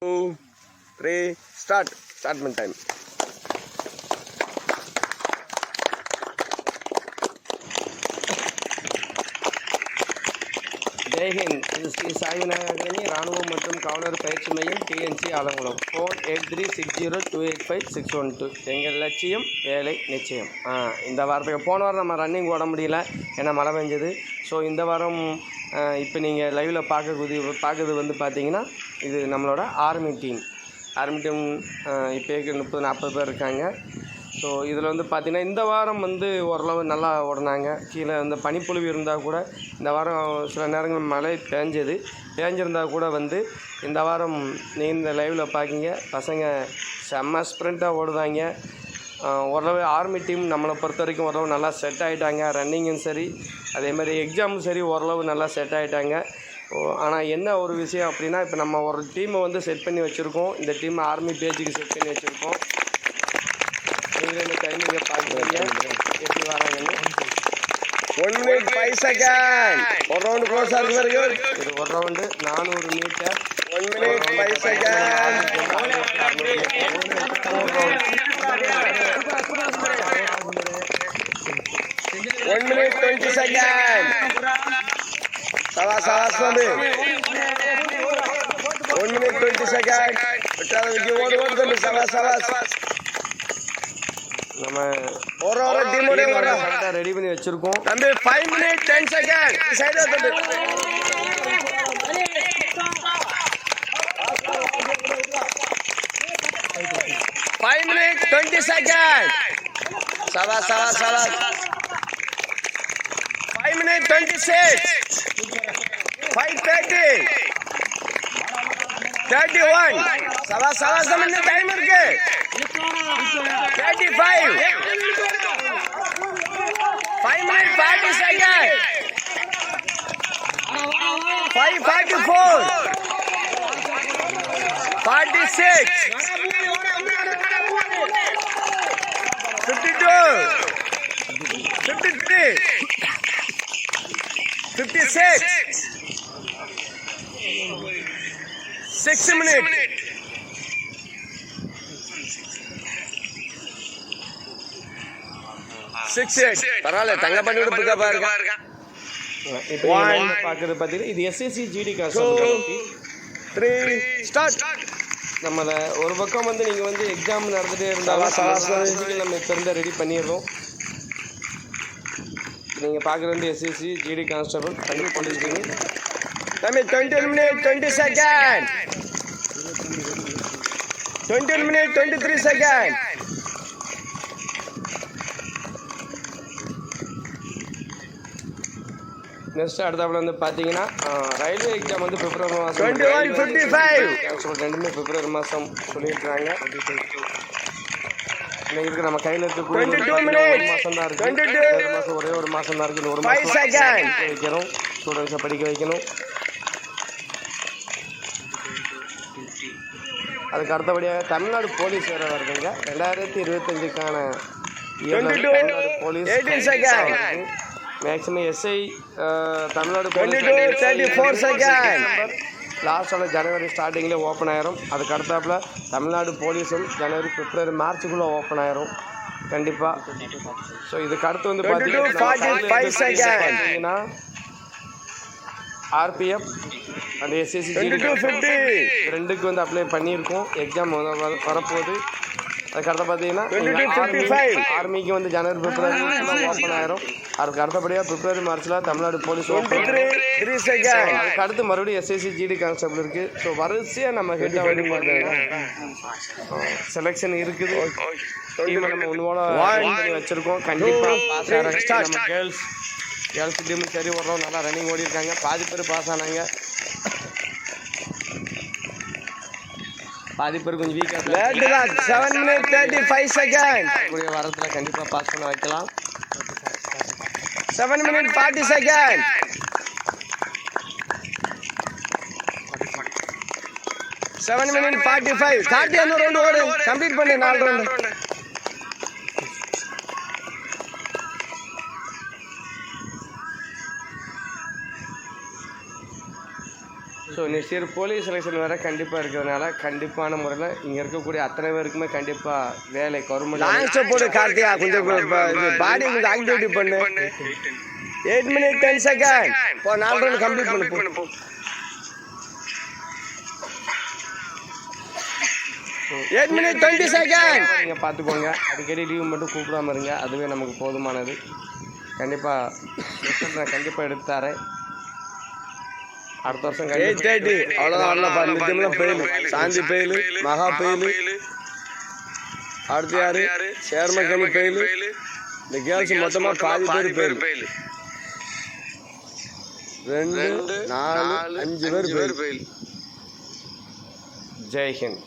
2, 3, start time. ஜெய்ஹிந்த். இது Sri சாய்விநாயக academy ராணுவம் மற்றும் காவலர் பயிற்சி மையம் டிஎன்சி ஆலங்குளம். ஃபோன் 8360285612. எங்கள் லட்சியம் வேலை நிச்சயம். இந்த வாரத்துக்கு போன வாரம் நம்ம ரன்னிங் ஓட முடியல, ஏன்னா மழை பெஞ்சது. ஸோ இந்த வாரம் இப்போ நீங்கள் லைவில் பார்க்குறது வந்து பார்த்தீங்கன்னா, இது நம்மளோட ஆர்மி டீம் இப்போ 30-40 பேர் இருக்காங்க. ஸோ இதில் வந்து பார்த்திங்கன்னா இந்த வாரம் வந்து ஓரளவு நல்லா ஓடினாங்க. கீழே இந்த பனிப்பொழிவு இருந்தால் கூட இந்த வாரம் சில நேரங்கள் மழை பேஞ்சிருந்தால் கூட வந்து இந்த வாரம் இந்த லைவில் பார்க்கிங்க, பசங்க செம்ம ஸ்ப்ரிண்ட்டாக ஓடுதாங்க. ஓரளவு ஆர்மி டீம் நம்மளை பொறுத்த வரைக்கும் ஓரளவு நல்லா செட் ஆகிட்டாங்க. ரன்னிங்கும் சரி, அதேமாதிரி எக்ஸாமும் சரி ஓரளவு நல்லா செட் ஆகிட்டாங்க. ஆனால் என்ன ஒரு விஷயம் அப்படின்னா, இப்போ நம்ம ஒரு டீமை வந்து செட் பண்ணி வச்சுருக்கோம். இந்த டீமை ஆர்மி பேஜுக்கு செட் பண்ணி வச்சுருக்கோம். நீங்களே இந்த டைமிங்கை பார்க்குறீங்க எப்படி வராங்கன்னு. 1 minute 5 seconds. ஒரு ரவுண்டு க்ளோஸ் ஆகுது வரைக்கும். இது ஒரு round 400 metre. 1 minute 5 seconds. 1 minute 20 seconds. Salas வந்து 1 minute 20 seconds. ஓடு salas. நம்ம ஒரு டீமோட ரெடி பண்ணி வச்சிருக்கோம். தம்பி 5 minutes 10 seconds. சைடுல தம்பி 5 minutes 20 seconds. salas 5 minutes 26. 5:30. 31. salas நம்ம டைம் இருக்கு. 35. 5 minutes 40 seconds. 5:44. 46. 52. 53. 56. 6 minutes. 6 பரவாயில்ல, தங்க பண்ணி விட பிக்கப் இருக்கா. இப்போ பார்க்குறது பார்த்தீங்கன்னா இது எஸ்எஸ்சி ஜிடி கான்ஸ்டபிள். 3 ஸ்டார்ட். நம்மளை ஒரு பக்கம் வந்து நீங்கள் வந்து எக்ஸாம் நடந்துகிட்டே இருந்தாலும் நம்ம இப்போ இருந்தால் ரெடி பண்ணிடுறோம். நீங்கள் பார்க்குறது வந்து எஸ்எஸ்சி ஜிடி கான்ஸ்டபிள் கண்டிப்பாக பண்ணிருக்கீங்க. தம்பி 20 minutes 20 seconds. 20 minutes 23 seconds. Next அடுத்தாப்புல வந்து பார்த்தீங்கன்னா ரயில்வே எக்ஸாம் வந்து பிப்ரவரி மாதம் 21:55 ரெண்டுமே பிப்ரவரி மாதம் சொல்லியிருக்காங்க. இன்னைக்கு இருக்குது நம்ம கையில் இருக்கக்கூடிய 22 மாதம் தான் இருக்குது. ஒரே ஒரு மாதம் தான் இருக்குது. ஒரு மாதம் வைக்கணும், ஸ்டூடெண்ட்ஸை படிக்க வைக்கணும். அதுக்கு அடுத்தபடியாக தமிழ்நாடு போலீஸ் வேறு வருதுங்க. 2025க்கான Tamil Nadu police maximum SI Tamil Nadu 34 second லாஸ்ட்டான ஜனவரி ஸ்டார்டிங்கில் ஓப்பன் ஆயிரும். அதுக்கு அடுத்தாப்புல தமிழ்நாடு போலீஸும் ஜனவரி பிப்ரவரி மார்ச்சுக்குள்ளே ஓப்பன் ஆயிரும் கண்டிப்பாக. ஸோ இதுக்கு அடுத்து வந்து பார்த்தீங்கன்னா ஆர்பிஎஃப் அந்த எஸ்எஸ்சி ரெண்டுக்கு வந்து அப்ளை பண்ணியிருக்கோம். எக்ஸாம் வரப்போகுது. அதுக்கடுத்து பார்த்தீங்கன்னா ஆர்மிக்கு வந்து ஜனவரி பிப்ரவரி ஓப்பன் ஆயிரும். அதுக்கு அடுத்தபடியாக பிப்ரவரி மார்ச்சில் தமிழ்நாடு போலீஸ் ஓப்பன். அதுக்கு அடுத்து மறுபடியும் எஸ்எஸ்சி ஜிடி கான்ஸ்டபிள் இருக்குது. ஸோ வரிசையாக நம்ம ஹெட்டாக வந்து செலெக்ஷன் இருக்குது. டீமை நம்ம உன்னோட பண்ணி வச்சுருக்கோம். கண்டிப்பாக பாஸ் ஆகிறாங்க. நம்ம கேர்ள்ஸ் டீமும் சரி வர்றோம், நல்லா ரன்னிங் ஓடி இருக்காங்க. பாதி பேர் பாஸ் ஆனாங்க, பாதி பேர் கொஞ்சம் வீக்காக 7 minutes 35 seconds. கூடிய வாரத்தில் கண்டிப்பாக பாஸ் பண்ண வைக்கலாம். 7 minutes 40 seconds. 7 minutes 45. 30 அந்த ரவுண்டு ஓடு கம்ப்ளீட் பண்ணு. 4 round. So so next year police selection வேறு கண்டிப்பாக இருக்கிறதுனால கண்டிப்பான முறையில் இங்கே இருக்கக்கூடிய அத்தனை பேருக்குமே கண்டிப்பாக வேலை கவர்மெண்ட் போட்டு கார்த்தியா கொஞ்சம் பாடி கொஞ்சம் ஆக்டிவிட்டி பண்ணு 8 minutes 10 seconds இப்போ 4 ரவுண்ட் கம்ப்ளீட் பண்ணு போ 8 minutes 20 seconds நீங்கள் பார்த்துக்கோங்க. அடிக்கடி லீவ் மட்டும் கூப்பிடாம இருங்க, அதுவே நமக்கு போதுமானது. கண்டிப்பாக எடுத்து தரேன். அடுத்த வருஷம் அவ்வளோதான். பெயில் சாந்தி பெயில் மகா பெயில் அடுத்து யாரு சேர்மக்கணி பெயில் இந்த கேர்ள்ஸ் மொத்தமாக பாதி பேர் பெயில் 2 4 5 பேர் பெயில். ஜெய்ஹிந்த்.